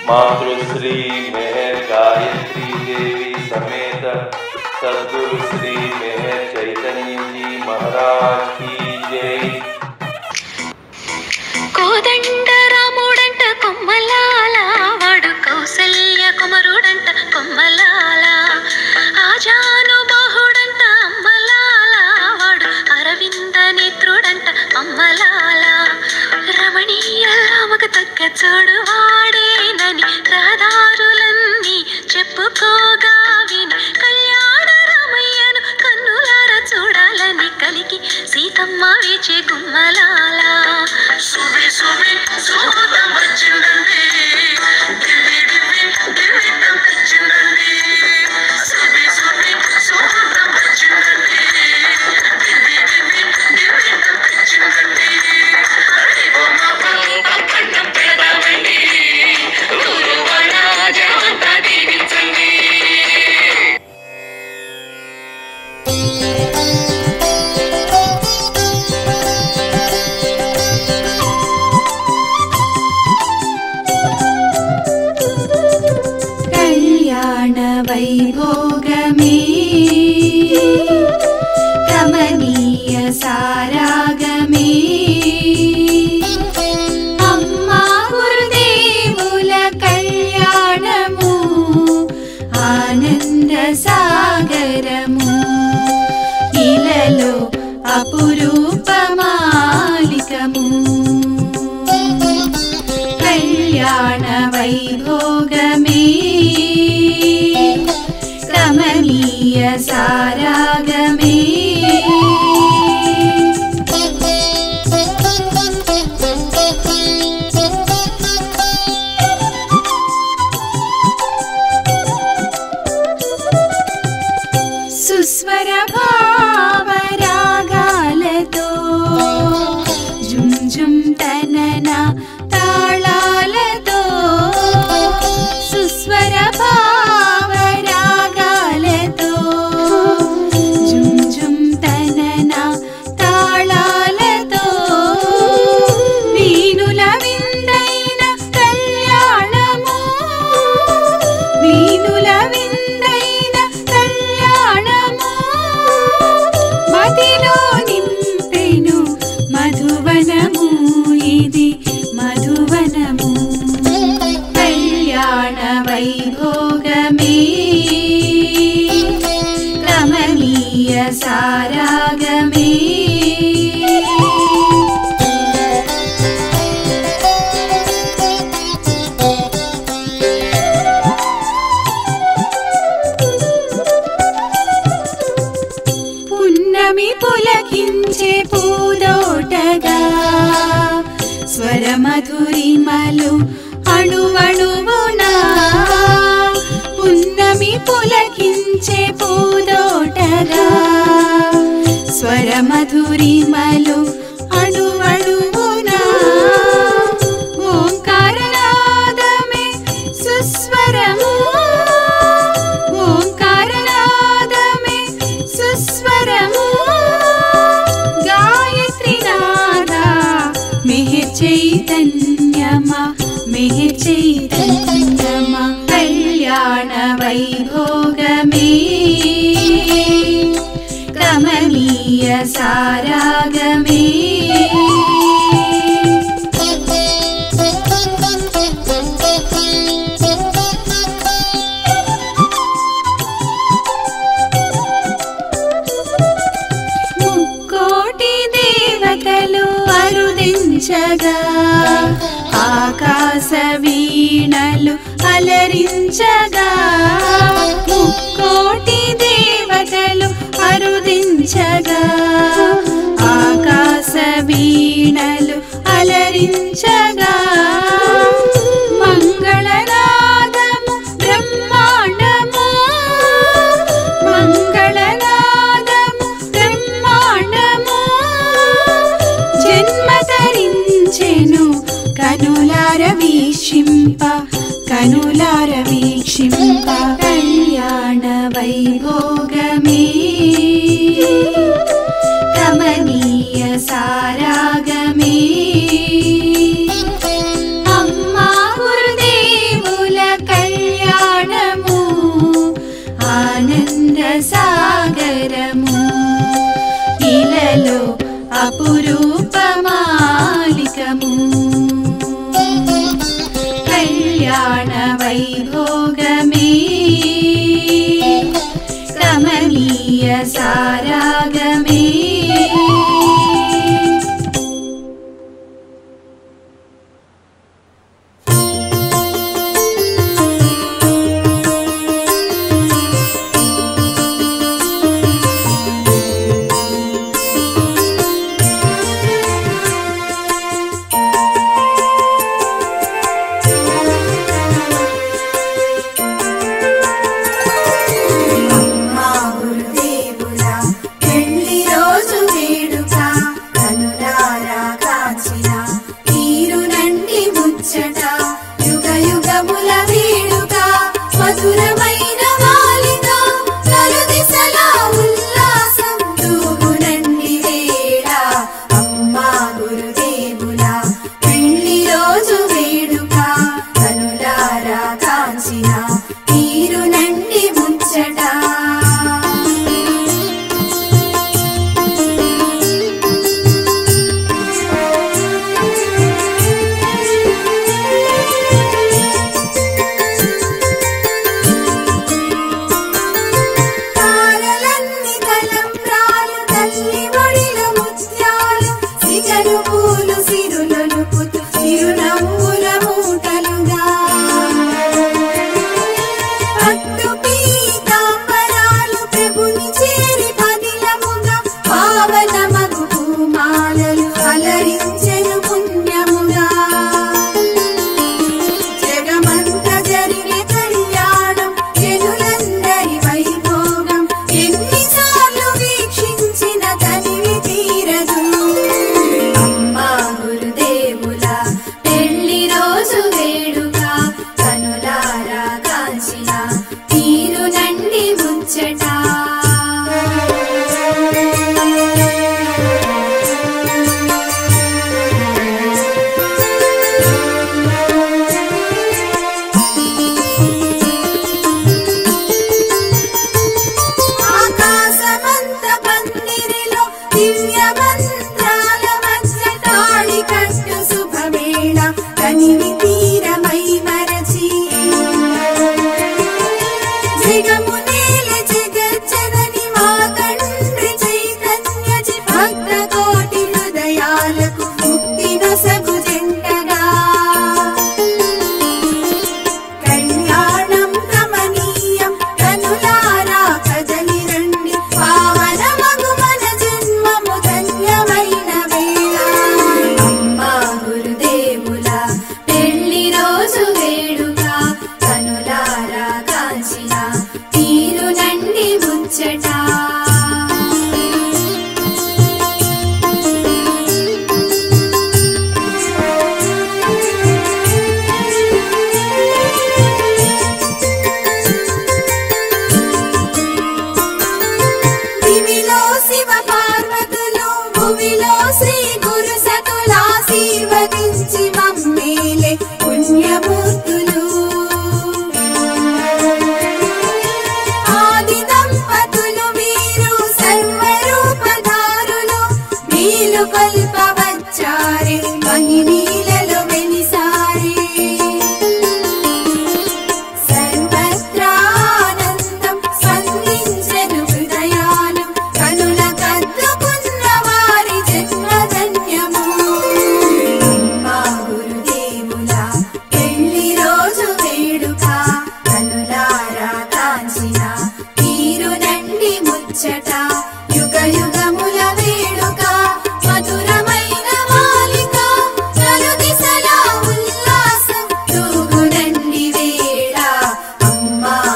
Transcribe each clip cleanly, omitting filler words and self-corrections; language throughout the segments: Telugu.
मातृश्री मेहर गायत्री देवी समेत सद्गुरु श्री मेहर चैतन्य जी महाराज की जय। కోదండ రాముడంట కొమ్మలాల వాడు కౌసల్య కుమారుడంట కొమ్మలాల ఆజానుబాహుడంట అమ్మలాల వాడు అరవింద నేత్రుడంట అమ్మలాల రమణీయ రామకు తగ్గ చూడు వాడేనని రహదారులన్నీ చెప్పుకోగా విని కళ్యాణ రామయ్యను కన్నులార చూడాలని కలిగి సీతమ్మ వేచే గుమ్మలాల సువి సువి సుహృతం వచ్చిందండి దివ్వి దివ్వి దివ్వితం తెచ్చిందండి సువి సువి సుహృతం వచ్చిందండి దివ్వి దివ్వి దివ్వితం తెచ్చిందండి హరి బొమ్మ పక్కన పెడదామండి ఊరు వాళ్ళ జనంతా దీవించండి। వైభోగమే కమనీయ సారాగమే అమ్మా గురుదేవుల కళ్యాణము ఆనంద సాగరము ఇలలో అపురూపమాలికము కళ్యాణ వైభోగమే కమనీయ సారాగమే సుస్వర భావరాగాలతో జుమ్ జుమ్ తనన తాళాలతో సుస్వర భావరాగాలతో జుమ్ జుమ్ తనన తాళాలతో వీణుల విందైన కళ్యాణము వీణుల విందైన కళ్యాణము మదిలో నింపెను మధువనము ఇది మధువనము కళ్యాణ వైభోగమే కమనీయ సారాగమే పున్నమి పులకించే పూదోటగా స్వరమధురిమలు అణువణువునా పున్నమి పులకించే పూదోటగా స్వరమధురిమలు అణువణువునా ఓంకారనాదమే సుస్వరము ఓంకారనాదమే సుస్వరము గాయత్రి నాదా మెహర్ చైతన్యమా మెహర్ చైతన్యమా కళ్యాణ వైభోగమే కమనీయ సారాగమే ముక్కోటి దేవతలు అరుదించగా ఆకాశ వీణలు అలరించగా ముక్కోటి దేవతలు అరుదించగా మంగళనాదము బ్రహ్మాండము జన్మ ధరించెను కనులార వీక్షింప కనులార వీక్షింప కళ్యాణ వైభోగమే కమనీయ సారాగమే అమ్మా గురుదేవుల కళ్యాణము ఆనంద సాగరము ఇలలో అపురూప మాలికము కళ్యాణ వైభోగమే కమనీయ సారాగమే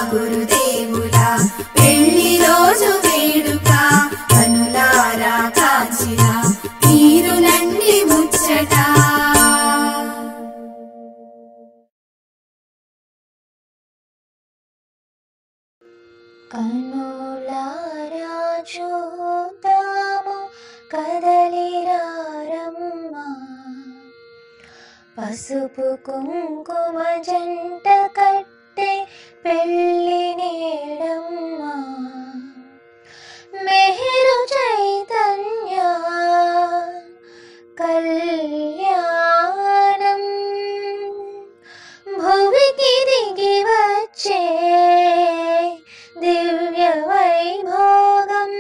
గురుదేవుల పెళ్లి రోజు చూద్దాము కదలిరారమ్మా. పసుపు కుంకుమ జంట కట్టే పెళ్ళి నేడమ్మా. మెహరు చైతన్య కళ్యాణం భువికి దిగి వచ్చే దివ్య వైభోగం.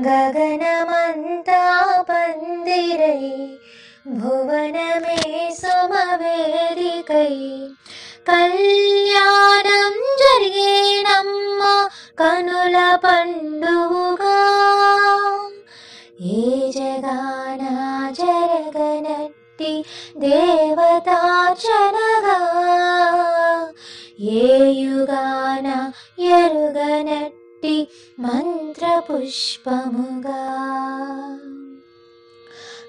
గగనమంతా పందిరై భువనమే సుమవేదికై కళ్యాణం జరిగేనమ్మ కనుల పండుగగా. ఏ జగాన జరగనట్టి దేవతార్చనగా, ఏ యుగాన ఎరుగనట్టి మంత్రపుష్పముగా.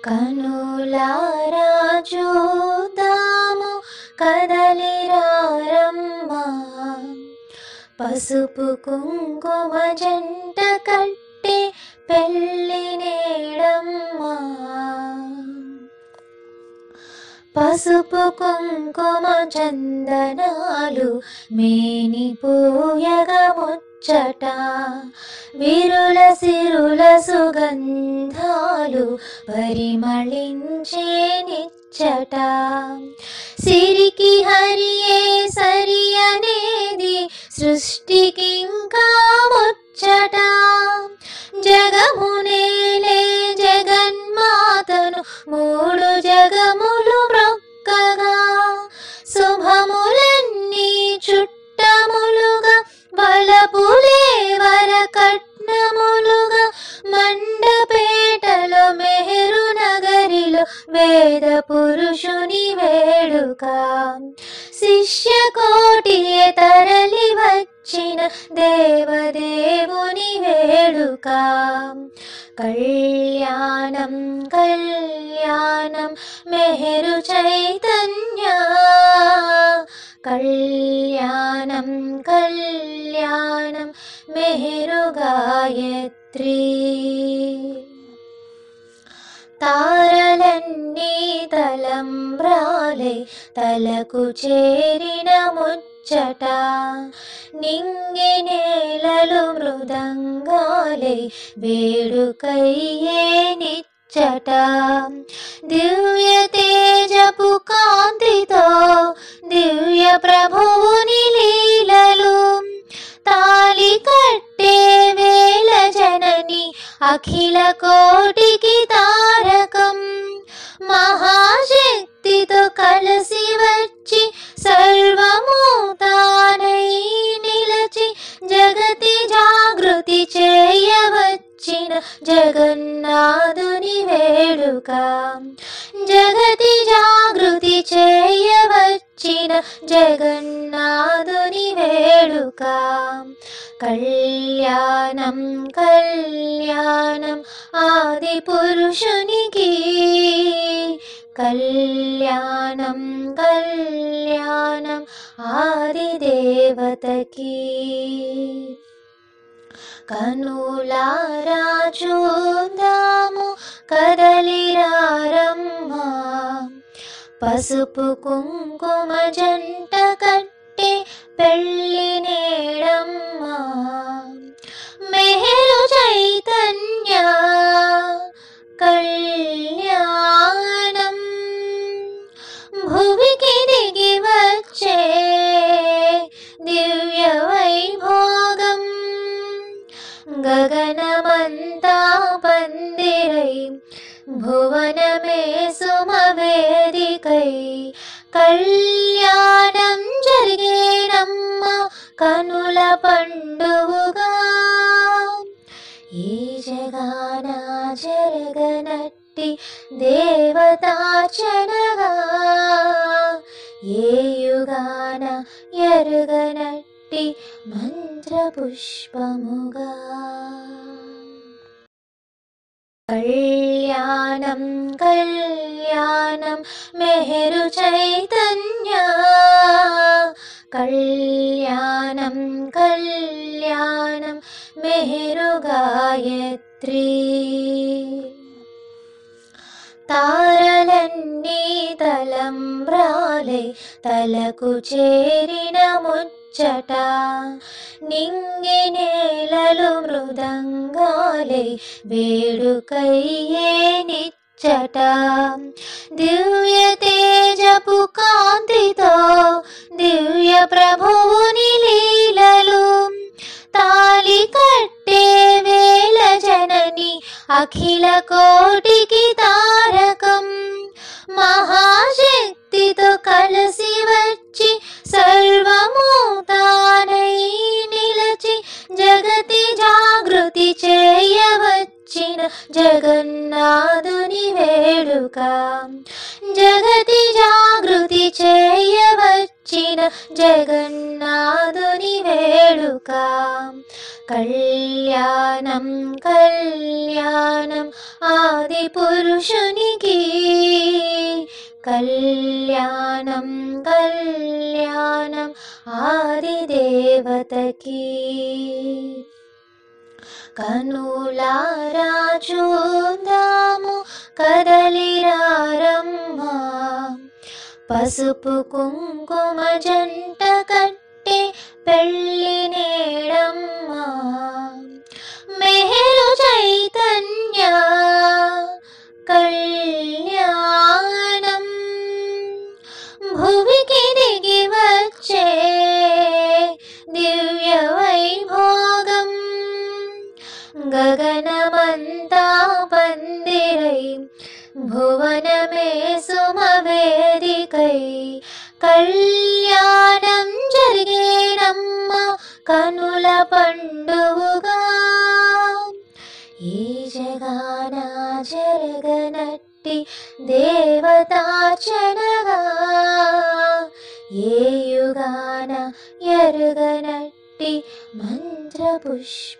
కనులారా చూద్దాము కదలిరారమ్మా. పసుపు కుంకుమ జంట కట్టే పెళ్ళి నేడమ్మా. పసుపు కుంకుమ చందనాలు మేని పూయగా ముచ్చట, విరుల సిరుల సుగంధాలు పరిమళించే నిచ్చట. సిరికి హరియే సరి అనేది సృష్టికి ఇంకా ముచ్చట. జగమునేలే జగన్మాతను మూడు జగములు మ్రొక్కగా, శుభములన్నీ చుట్టములుగా బలపులే వరకట్నములుగా. మండపేటలో మెహరు నగరిలో వేద పురుషుని వేడుక, శిష్య కోటియే తరలి వచ్చిన దేవదేవుని వేడుక. కళ్యాణం కళ్యాణం మెహరు చైతన్య కళ్యాణం కళ్యాణం మెహరు గాయత్రి. తారలన్నీ తలంబ్రాలై తలకు చేరిన ముచ్చట, నింగి నేలలు మృదంగాలై వేడుకయ్యే నిచ్చట. దివ్య తేజపు కాంతితో దివ్య ప్రభువుని లీలలు, తాలి కట్టే వేల జనని అఖిల కోటికి తారకం. మహాశక్తితో కలసి వచ్చి సర్వము తానై నిలచి జగతి జాగృతి చేయవచ్చిన జగన్నాథుని వేడుక. జగతి జాగృతి చేయవచ్చిన జగన్నాథుని వేడుక. కళ్యాణం కళ్యాణం ఆది పురుషునికి, కళ్యాణం కళ్యాణం ఆది దేవతకి. కనులారా చూద్దాము కదలిరారమ్మా. పసుపు కుంకుమ జంట కట్టే పెళ్ళి నేడమ్మా. మెహరు చైతన్య కళ్యాణం భువికి దిగి వచ్చే దివ్య వైభోగం. గగనమంతా పందిరై భువనమే సుమవేదికై కళ్యాణం జరిగేనమ్మ కనుల పండుగగా. ఈ జగాన జరగనట్టి దేవతార్చనగా, ఏ యుగాన ఎరుగనట్టి మంత్రపుష్పముగా. కళ్యాణం కళ్యాణం మెహరు చైతన్య కళ్యాణం కళ్యాణం మెహరు గాయత్రి. తారలన్నీ తలంబ్రాలై తలకు చేరిన ముచ్చట, నింగి నేలలు మృదంగాలై వేడుకయ్యే నిచ్చట. దివ్య తేజపు కాంతితో దివ్య ప్రభువుని లీలలు, తాలి కట్టే వేళ జనని అఖిల కోటికి తారకం. మహాశక్తితో కలసి వచ్చి సర్వము తానై నిలచి జగతి జాగృతి చేయవచ్చిన జగన్నాథుని వేడుక. జగతి జాగృతి చేయవచ్చిన జగన్నాథుని వేడుక. కళ్యాణం కళ్యాణం ఆది పురుషునికి, కళ్యాణం కళ్యాణం ఆది దేవతకి. కనులారా చూద్దాము కదలిరారమ్మా, పసుపు కుంకుమ జంట కట్టే పెళ్ళి నేడమ్మా. మెహరు చైతన్య కళ్యాణం, భువికి దిగి వచ్చే దివ్య వైభోగం. గగనమంతా పందిరై భువనమే సుమవేదికై, కళ్యాణం జరిగేనమ్మ కనుల పండువుగా. ఈ జగాన జరగనట్టి దేవతార్చనగా, ఏ యుగాన ఎరుగనట్టి మంత్రపుష్పముగా.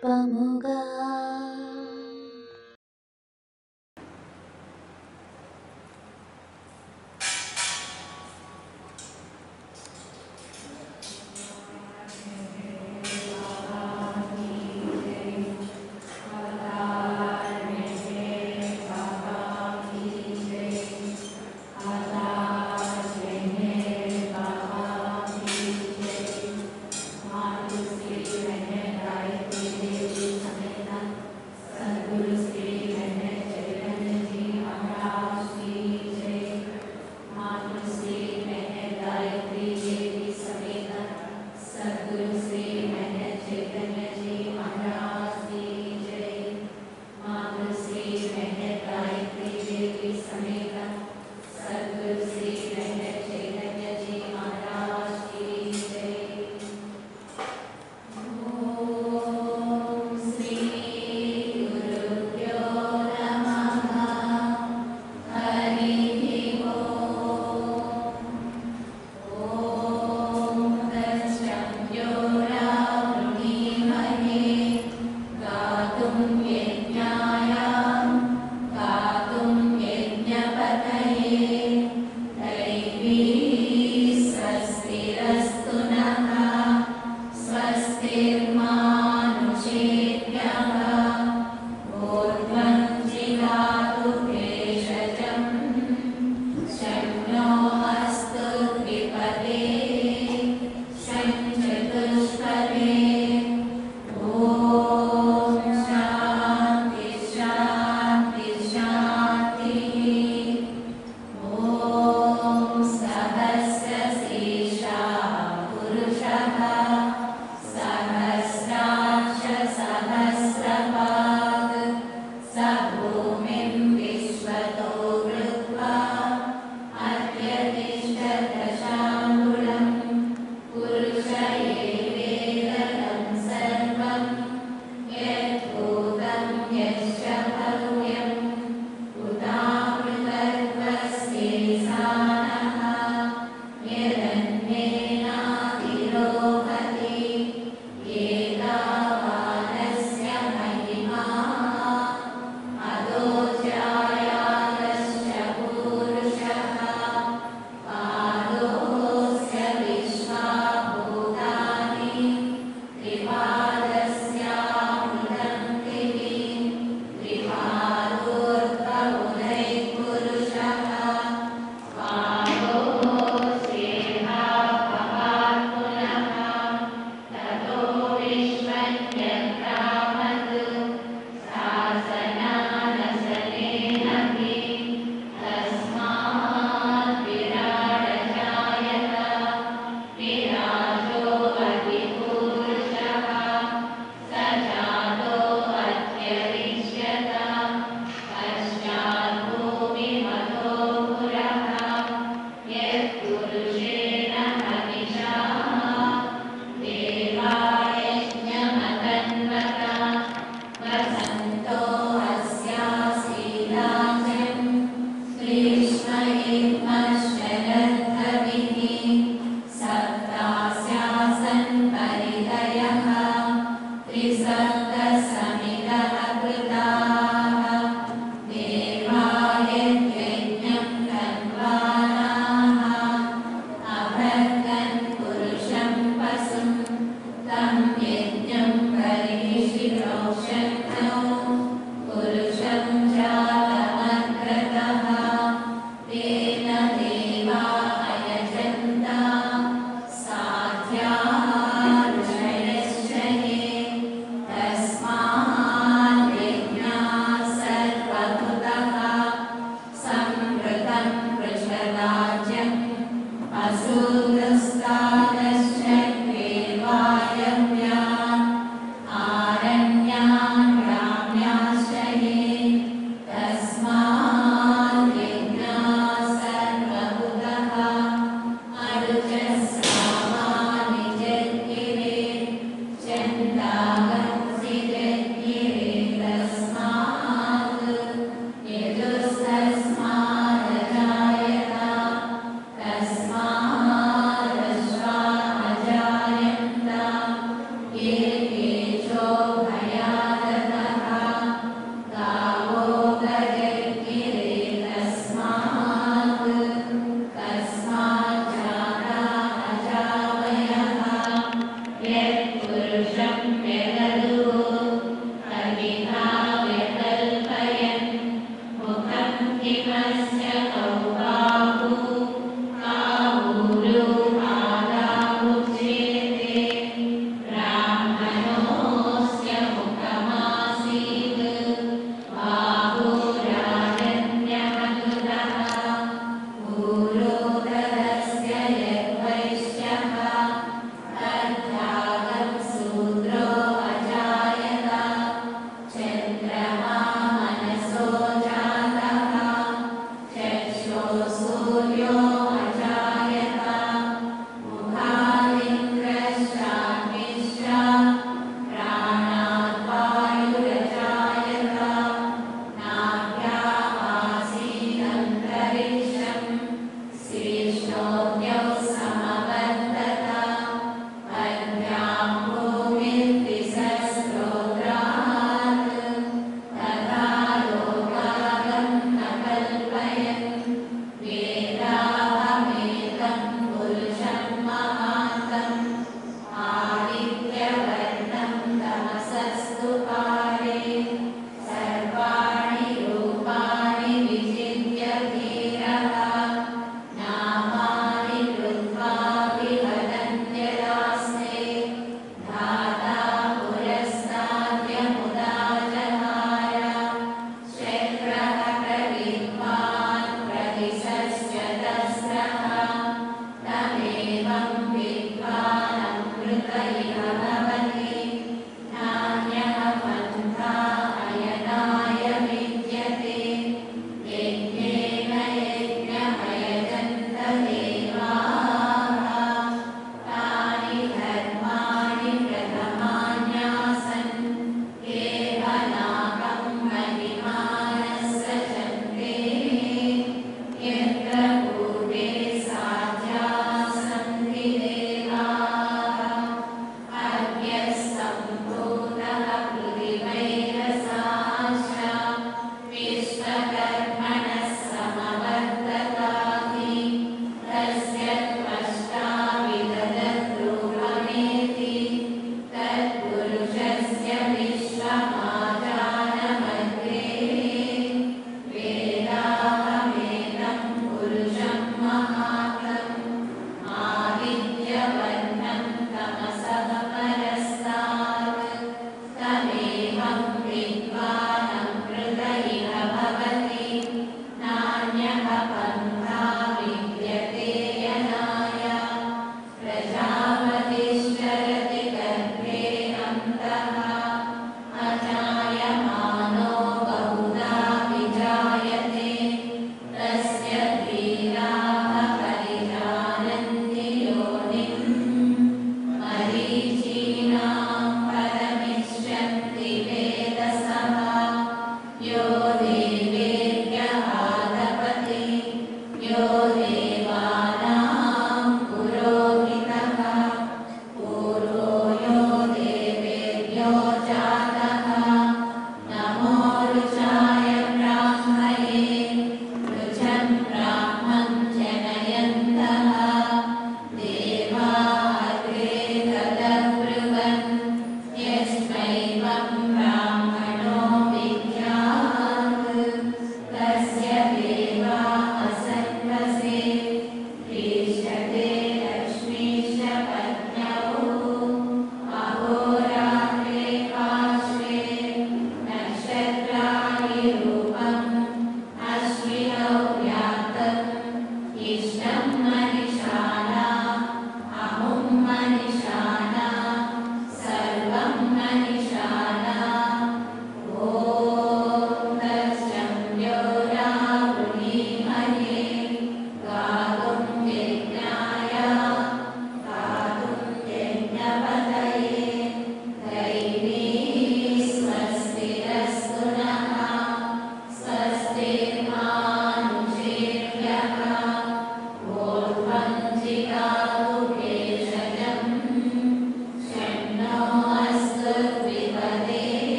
आरण्यान् ग्राम्याश्रये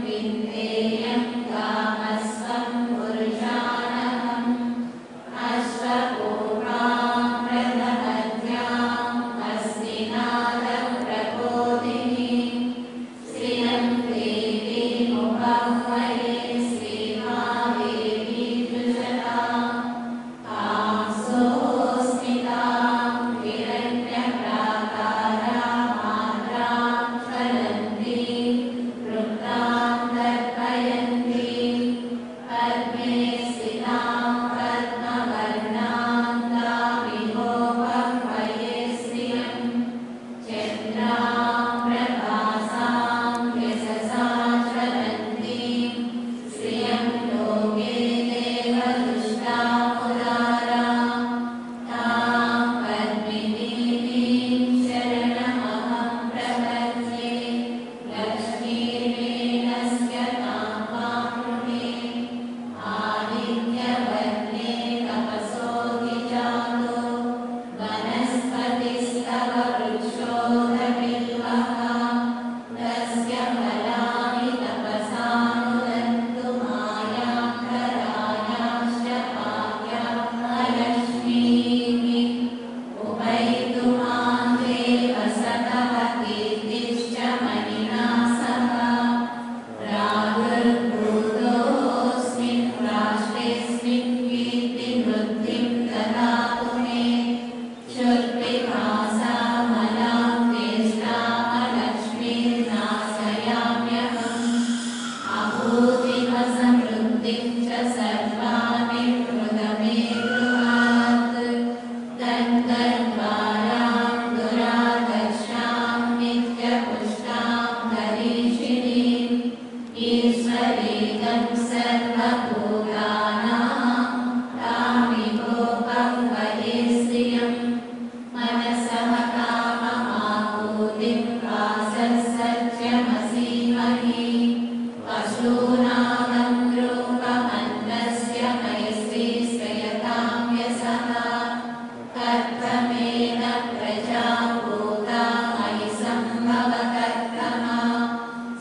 विन्देयं कामस्वं पुरुषाणहम् अश्वपूर्वां प्रथमद्याम् अस्तिनाथप्रबोधिनीं श्रियं देवीमुपह्वये श्रीमादेवी द्विषताम् तां सोऽस्मितां हिरण्यप्राकारां मात्रां ज्वलन्तीं वृत्तां तर्पयन्तीं पद्मे स्थितां पद्मवर्णां तामिहोपह्वये श्रियं चन्द्रां प्रभासां यशसा ज्वलन्तीं श्रियं लोके देवदुष्टामुदारां तां पद्मिनीं शरणमहं प्रपद्ये लक्ष्मीर्वेणस्य तां वारुणे आदित्यवर्णे तपसोऽधिजातो वनस्पतिस्तव वृक्षोऽधबिल्वः तस्य फलानि तपसानुदन्तु मायान्तरायाश्च भाग्यामलक्ष्मीः उपैतु मां देव सतः कीर्तिश्च मणिना सह प्रादुर्भूतोऽस्मिन् राष्ट्रेऽस्मिन् कीर्तिवृद्धिं ददातु मे क्षुत्पिपासामलां चेष्टामलक्ष्मीर्नाशयाम्यहम् अभूतिमसमृद्धिं च सर्वामिर्हृदमे गृहात् तन्गर्भारां दुरादर्शां नित्यपुष्टां हरीशिणीम् ईश्वरीगं सर्वभूतानां तामिहोपह्वये श्रियं मनसः काममाहूतिं वासस्सत्यमसीमहि पशूनां रूपमन्त्रस्य मैत्री श्रयतां यशः कर्तमेन प्रजा भूता मयि सम्भव कर्तमा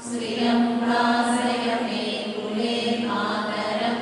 श्रियं वासय मे कुले मातरं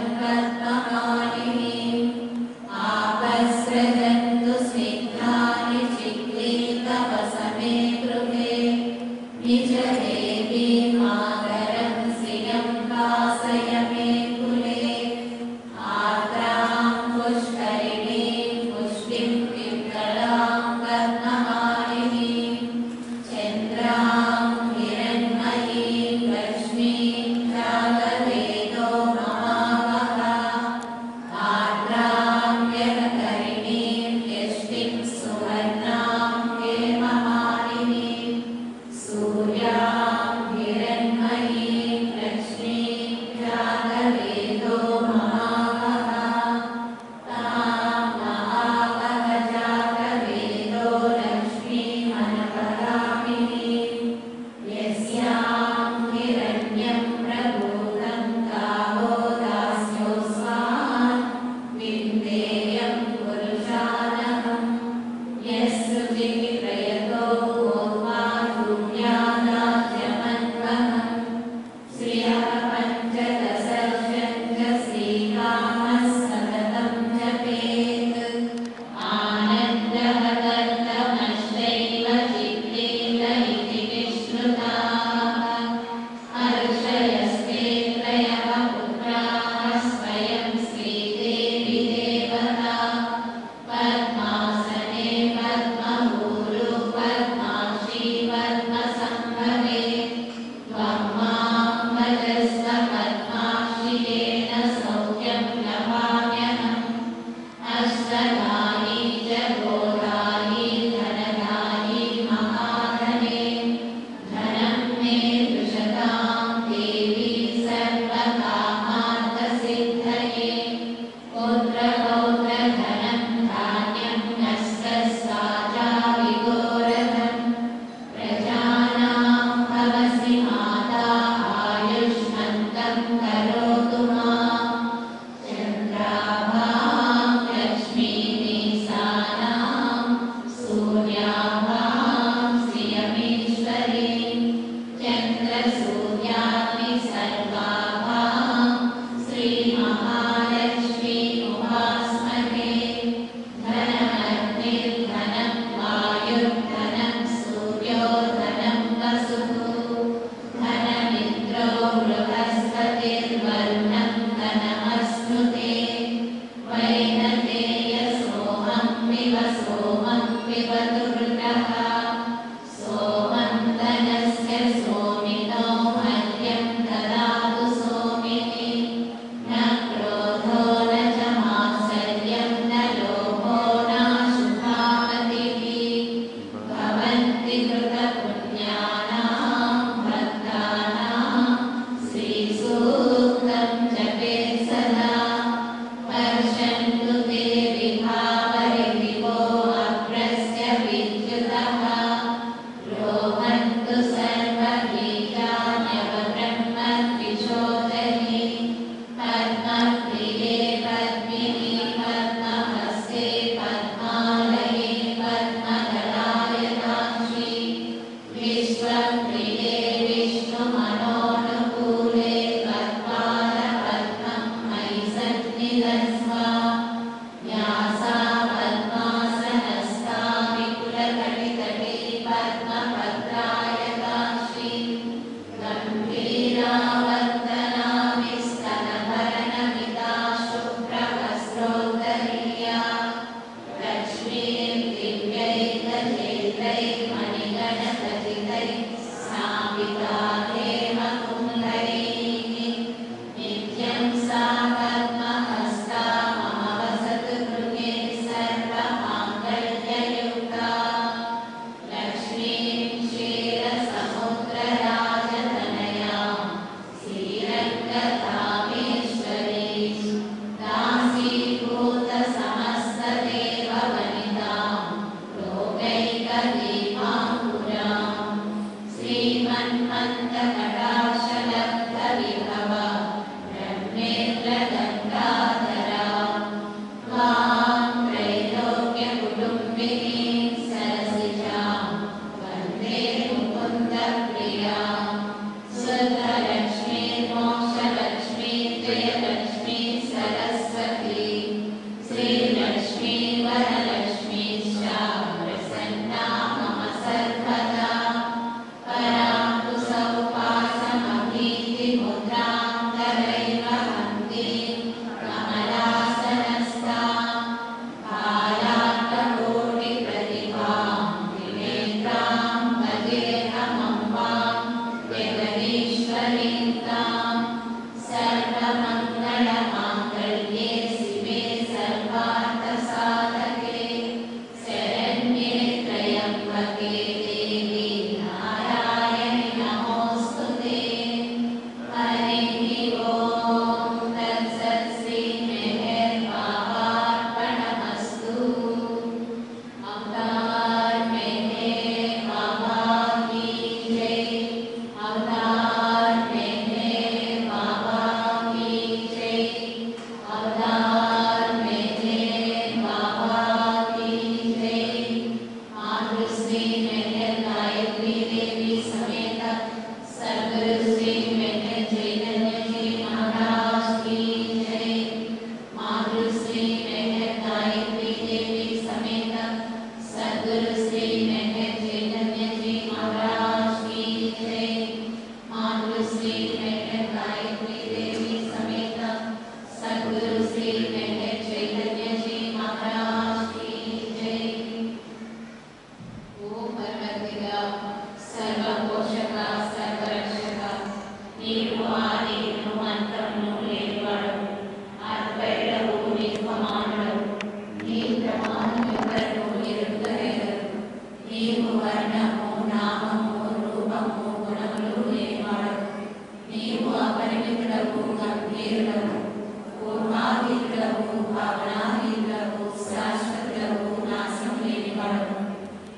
భావనాహీనులకు శాశ్వతులకు నాశనం లేని వాడవు.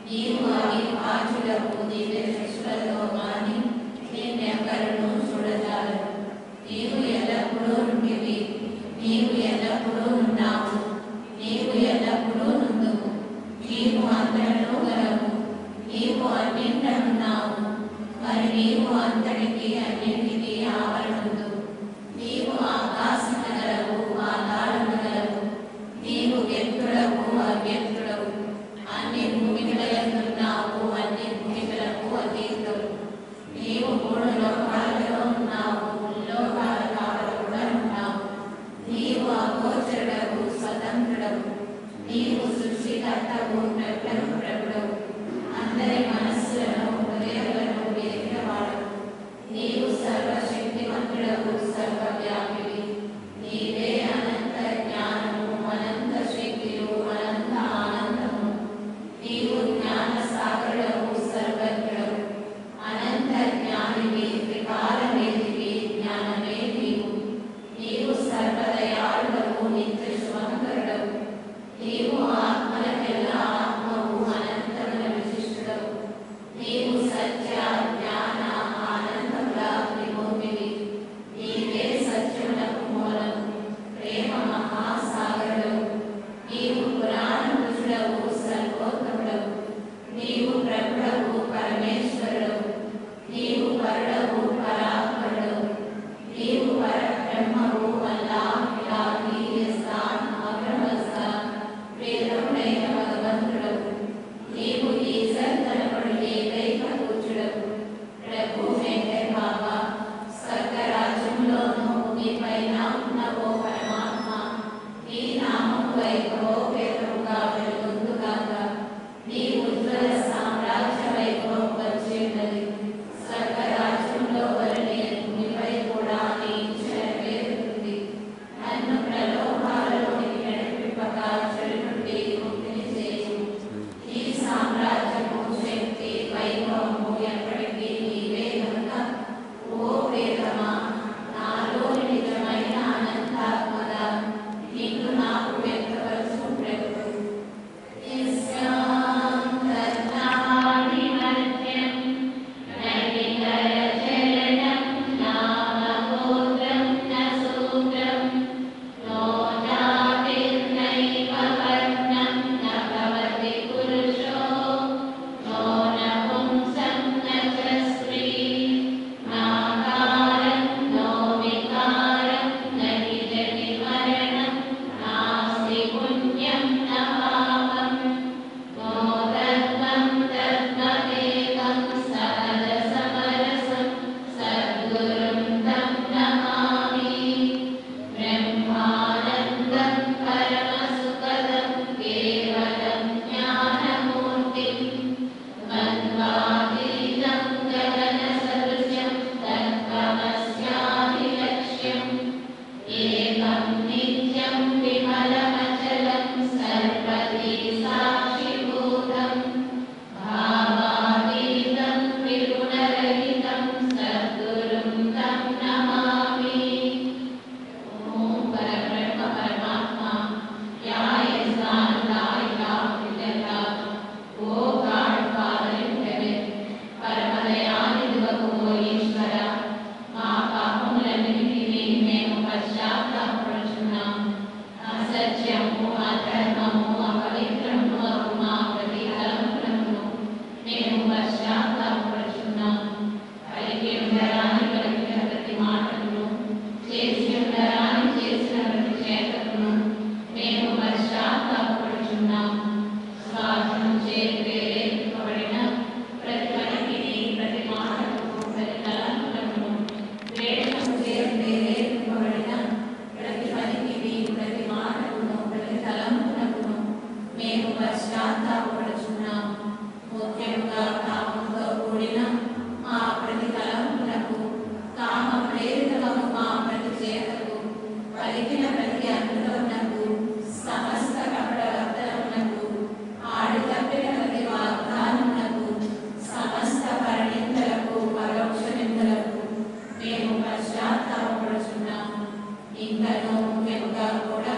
నీవు అవి పాచులకు దివ్య దృష్టిలో కానీ నిన్నెక్కడను చూడజాలరు. నీవు ఎల్లప్పుడూ ఉంటివి, నీవు ఎల్లప్పుడూ ఉన్నావు, నీవు ఎల్లప్పుడూ నుండువు. నీవు అంతటను గలవు, నీవు అన్నింటనున్నావు, మరి నీవు అంతటికి అన్నింటికి ఆవరణుందు. నీవు ఆకాశము గలవు, పాతాళము గలవు, నీవు వ్యక్తులకు అవ్యక్తుడవు. అన్ని భూమికల యందున్నావు, అన్ని భూమికలకు అతీతుడు. నీవు మూడు లోకాలలో ఉన్నావు, లోకాల కావల కూడా ఉన్నావు. నీవు అగోచరుడవు, స్వతంత్రుడవు. నీవు సృష్టికర్తవు, ప్రకటన ప్రభుడవు. అందరి మనస్సులను హృదయములను వెలిగినవాడవు. నీవు సర్వశక్తిమంతుడవు, సర్వవ్యాపివి. నీవే అనంత జ్ఞానము, అనంత శక్తియు, అనంత ఆనందము. నీవు జ్ఞాన సాగరుడవు, సర్వజ్ఞుడవు. అనంత జ్ఞానివి, త్రికాలవేదివి, జ్ఞానమే నీవు. నీవు సర్వదయాళుడవు, నిత్య శుభంకరుడవు. నీవు ఆత్మలకెల్లా ఆత్మవు, అనంతముల విశిష్టుడవు. నీవు సత్య జ్ఞాన ఆనందముల త్రిభూమివి. నీవే సత్యములకు మూలము, ప్రేమ మహాసాగరుడవు. నీవు పురాణ పురుషుడవు, సర్వోత్తముడవు. నీవు ప్రభుడవు, పరమేశ్వరుడవు. నీవు పరుడవు, పరాత్పరుడవు. నీవు పరబ్రహ్మవు, అల్లాహ్ యస్సాన్ అగ్రవస్సాన్ వేదముడైన భగవంతుడవు. నీవు ఈశ్వరుడనబడు ఏకైక పూజ్యుడవు. ప్రభు వెంకట బాబా, స్వర్గరాజ్యంలోనూ భూమిపైన ఉన్న ఓ పరమాత్మ, నీ నామము వైభవోపేతముగా వెలుగొందుగాక. నీ ఉజ్వల సామ్రాజ్య వైభవం వచ్చి ఉన్నది. స్వర్గరాజ్యంలో వలనే భూమిపై కూడా నీ నెరవేరుతుంది. నన్ను ప్రలోభాలలోనికి నడిపింపక చెడు నుండి ముక్తిని చేయు. నీ సామ్రాజ్యము, శక్తి, వైభవము ఎప్పటికీ నీవే కనుక ఓ వేదమా, నాలోని నిజమైన అనంతాత్మద నిన్ను నాకు వ్యక్తపరచు ప్రభు. పరలోకముగా కూడా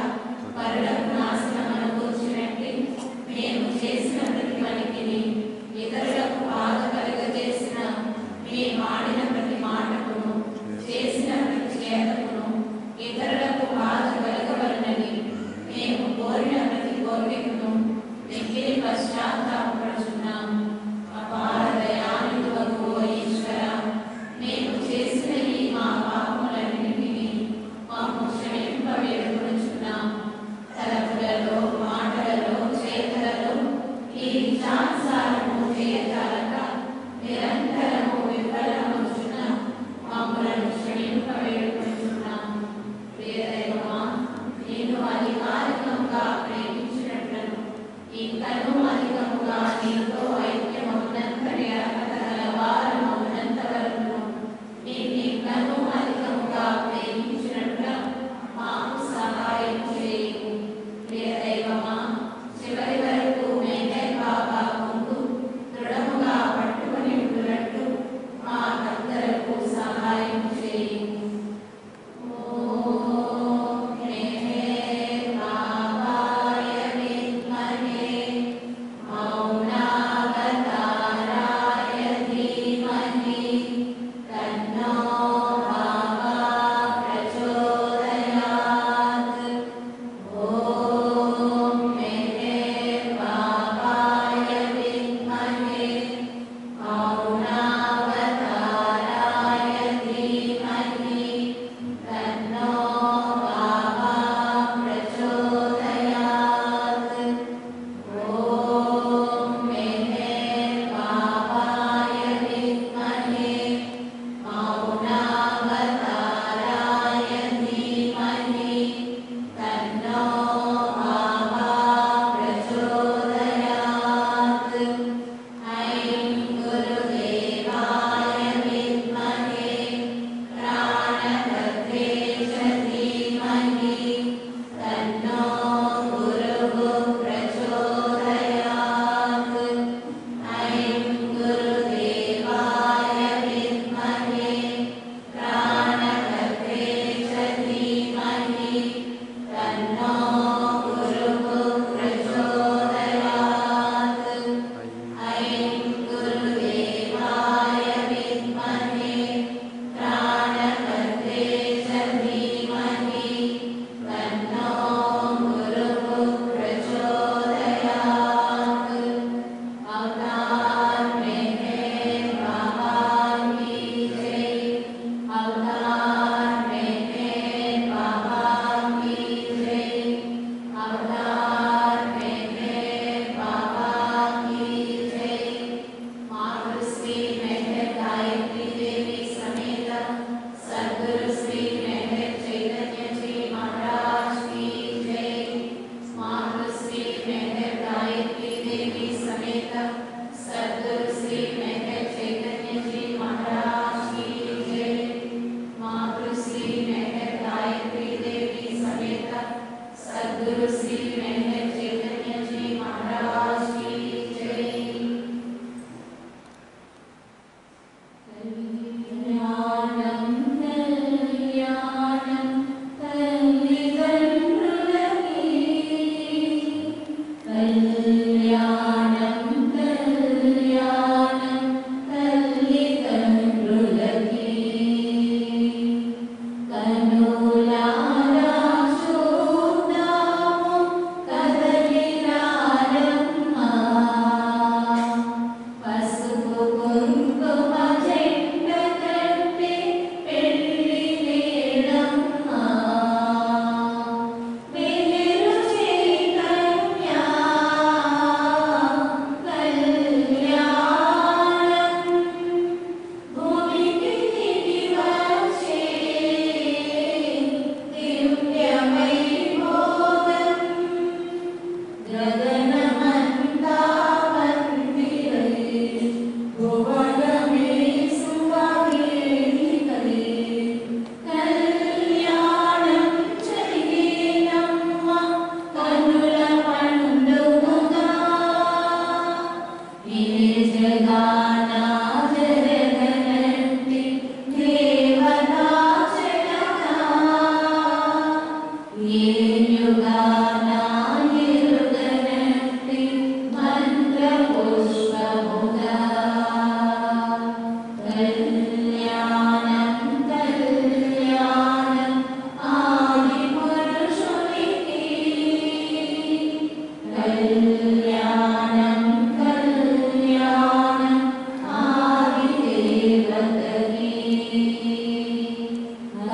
పశ్చాత్తాపడుచున్నాము. అపార దయాళువగు ఓ ఈశ్వర, మేము చేసిన ఈ మా పాపములన్నిటినీ మాకు క్షమింప వేడుకొనుచున్నాము. తలపులలో, మాటలలో, చేతలలో ఈ ఇష్టానుసారము చేయజాలక నిరంతరము విఫలమవుచున్న మమ్మలను క్షమింప వేడుకొనుచున్నాము. ప్రియదైవమా, నేను అధికారికంగా ప్రేమించినట్లను ఇంకనూ అధికముగా నీతో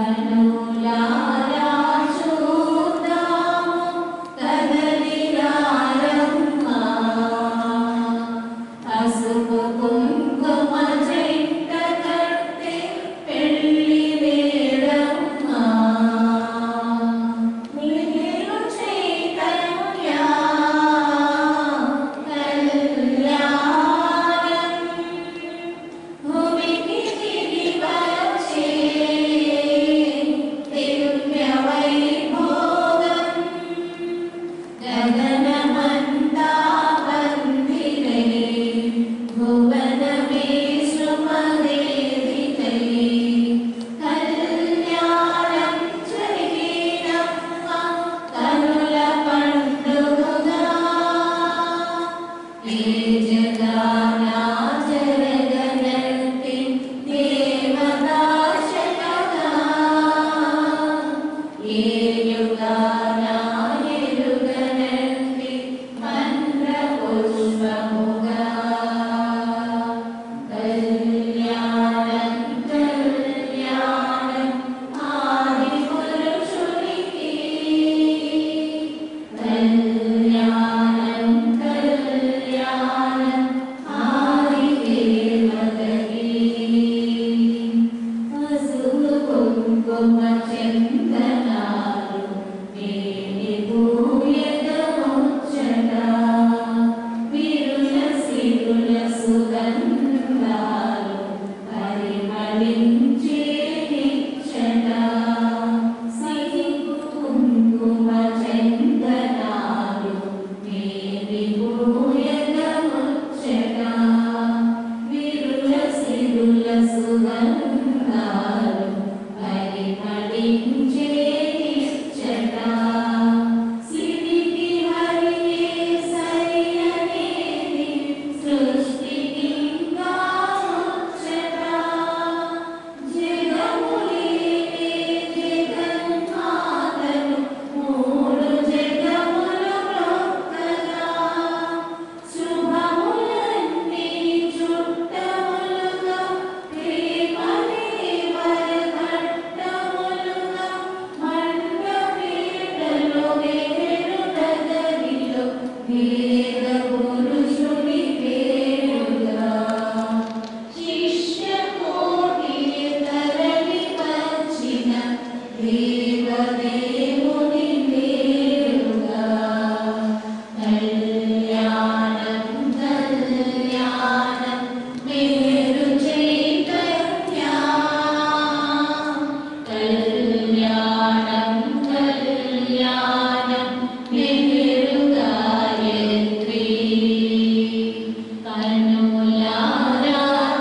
కనులారా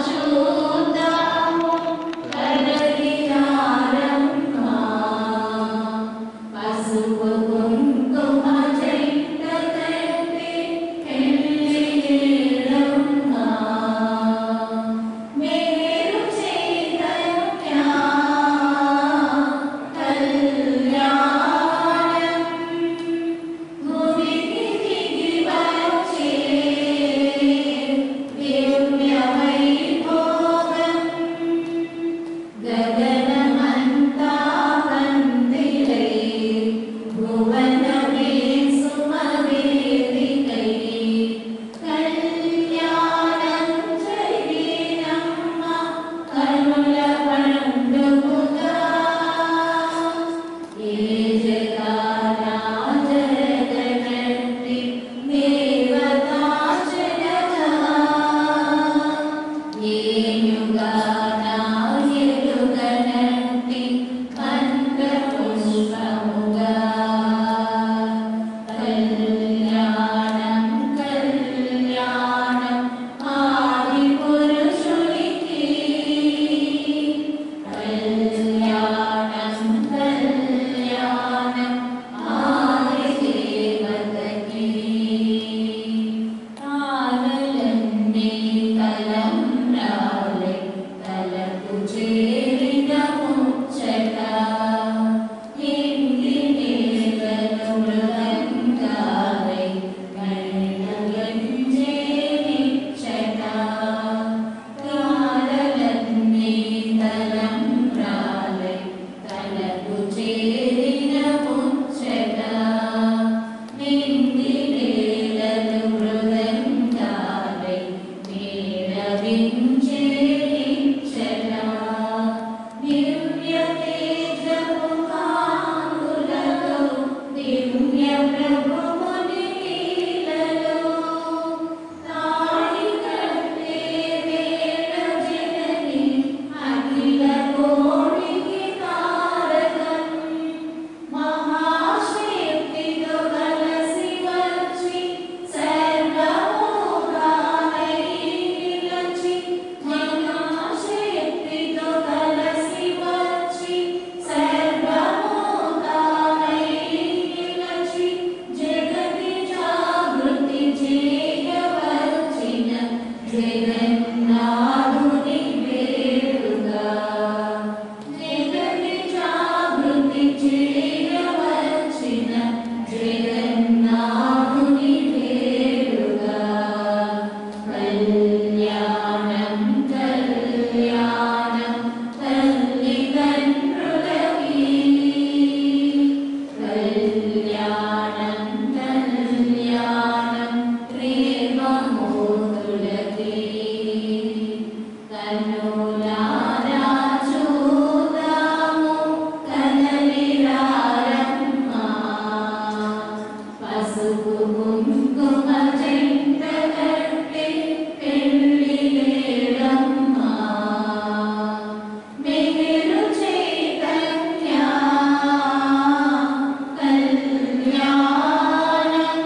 చూద్దాము కదలిరారమ్మా చేయవచ్చిన జగన్నాథుని వేడుగా కళ్యాణం కళ్యాణం తల్లిదండ్రులకి కళ్యాణం కళ్యాణం ప్రేమమూర్తులకి కన్నులారా చూద్దాము కదలిరారమ్మా పసుపు కుంకుమ జంట కట్టి పెళ్లి లేడమ్మా మిగిలు చైతన్య కళ్యాణం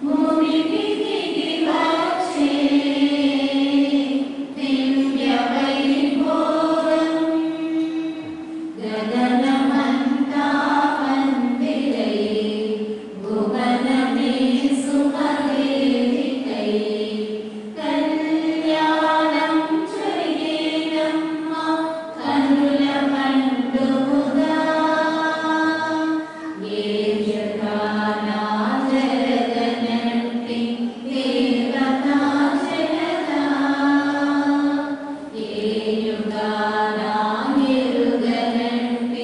భూమికి దిగి వచ్చే దివ్య వైభోగం గగనమంతా పందిరై భువనమే సుఖవేదికై కళ్యాణం జరిగేనమ్మా కన్నుల పండుగగా ఏ జగానా జరగనట్టి దేవతా జనతా ఏ యుగానా ఎరుగనట్టి